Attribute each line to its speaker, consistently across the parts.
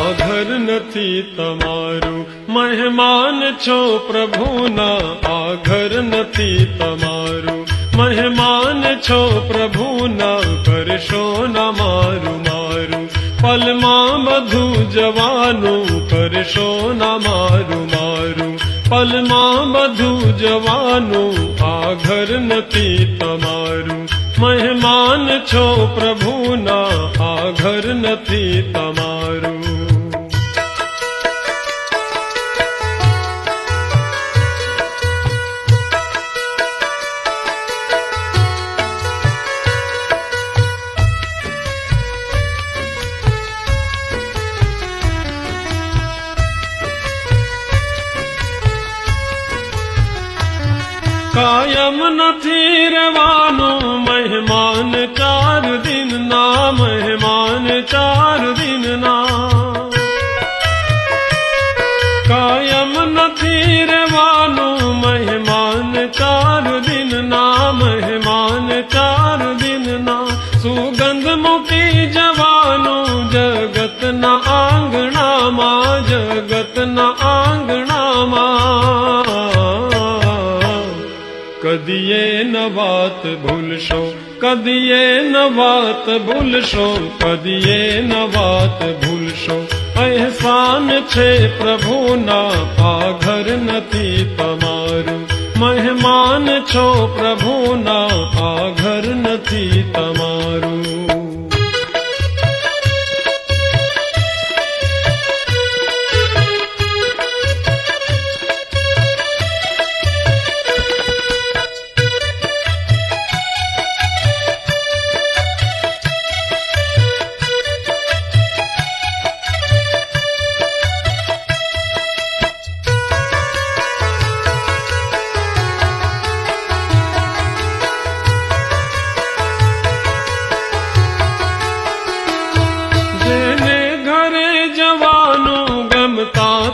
Speaker 1: આ ઘર નથી તમારું. મહેમાન છો પ્રભુના, આ ઘર નથી તમારું. મહેમાન છો પ્રભુના, કરશો ના મારું મારું. પલમાં બધું જવાનું, કરશો ના મારું મારું. પલમાં બધું જવાનું, આ ઘર નથી તમારું. મહેમાન છો પ્રભુના, આ ઘર નથી તમારું. કાયમ નથી રહેવાનું મહેમાન 4 દિનના, મહેમાન 4 દિનના. કાયમ નથી રહેવાનું મહેમાન 4 દિનના, મહેમાન 4 દિનના. સુગંધ મૂકી જવાનું જગતના આંગણામાં, જગતના આંગણામાં. કદીએ ન વાત ભૂલશો, કદીએ ન વાત ભૂલશો, કદીએ ન વાત ભૂલશો. અહેસાન છે પ્રભુના, આ ઘર નથી તમારું. મહેમાન છો પ્રભુના, આ ઘર નથી તમારું.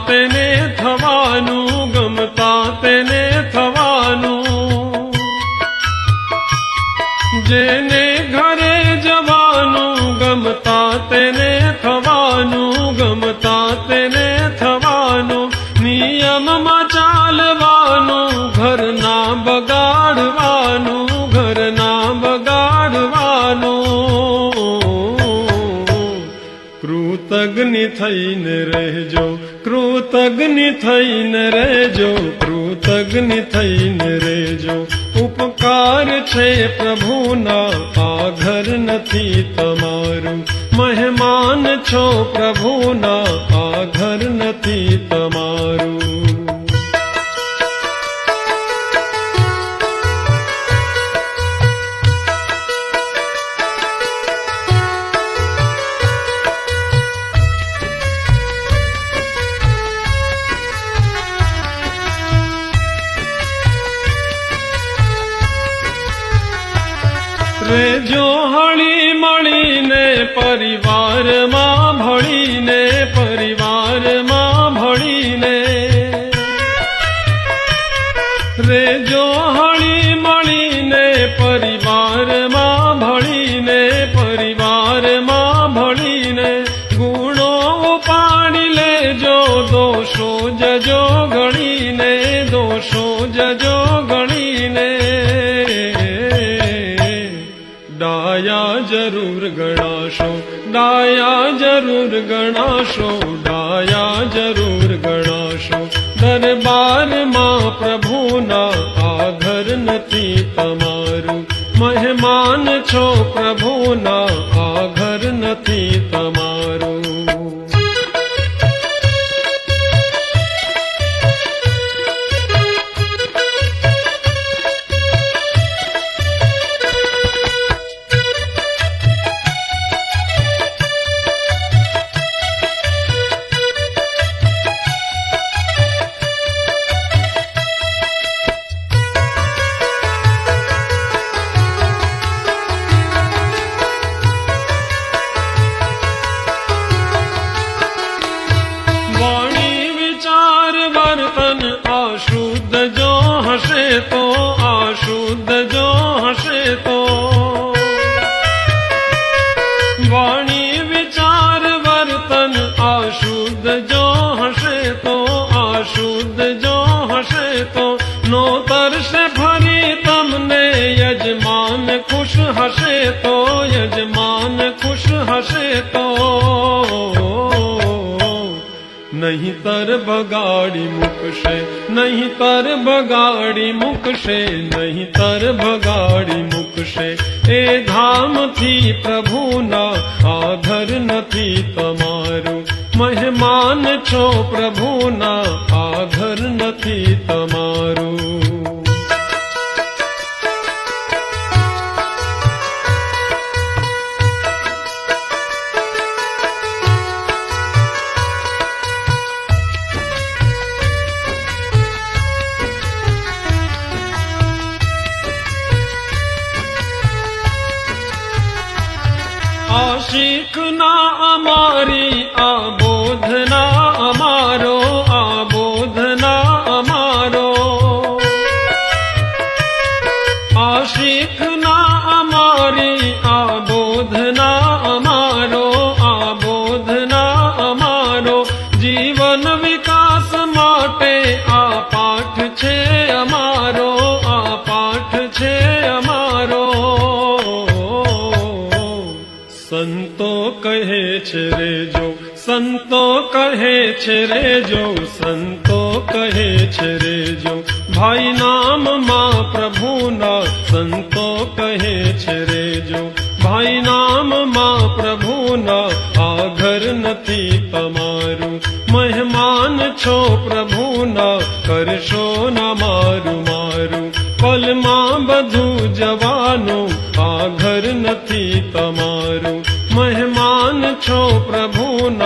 Speaker 1: તેને થવાનું, ગમતા તેને થવાનું. જેને ઘરે જવાનું, ગમતા તેને થવાનું, ગમતા તેને થવાનું. નિયમમાં ચાલવાનું, ઘરના બગાડવાનું, ઘરના બગાડવાનું. કૃતજ્ઞ થઈને રહેજો, કૃતજ્ઞ થઈને રહેજો, કૃતજ્ઞ થઈને રહેજો. ઉપકાર છે પ્રભુના, આ ઘર નથી તમારું. મહેમાન છો પ્રભુના, આ ઘર નથી તમારું. રેજો હળી મળીને પરિવારમાં ભળીને, પરિવારમાં ભળીને. રેજો હળી મળીને પરિવારમાં ભળીને, પરિવારમાં ભળીને. ગુણો ઉપાડી લેજો, દોષો જજો ગણીને, દોષો જજો ગણીને. ડાયા જરૂર ગણાશો, ડાયા જરૂર ગણાશો, ડાયા જરૂર ગણાશો. દરબારમાં પ્રભુના, આ ઘર નથી તમારું. મહેમાન છો પ્રભુના, આ ઘર નથી તમારું. શુદ્ધ જો હશે તો આ શુદ્ધ જો હશે તો નો તરશે ફરી તમને યજમાન ખુશ હશે તો યજમાન ખુશ હશે તો નહીતર બગાડી મૂકશે નહીતર બગાડી મૂકશે નહીતર બગાડી મૂકશે એ ધામથી પ્રભુના આ ઘર નથી તમારું મહેમાન છો પ્રભુના આ ઘર નથી તમારું આ શીખના અમારી આ બોધના અમારો આ બોધના અમારો આ શીખના અમારી આ બોધના અમારો આ બોધના અમારો જીવન વિકાસ માટે આ પાઠ છે અમારો આ પાઠ છે અમારો સંતો કહે છે રેજો સંતો કહે છે રેજો સંતો કહે છે રેજો ભાઈ નામમાં પ્રભુના સંતો કહે છે રેજો ભાઈ નામમાં પ્રભુના આ ઘર નથી તમારું મહેમાન છો પ્રભુના કરશો ના મારું મારું પલમાં બધું જવાનું આ ઘર નથી તમારું મહેમાન છો પ્રભુના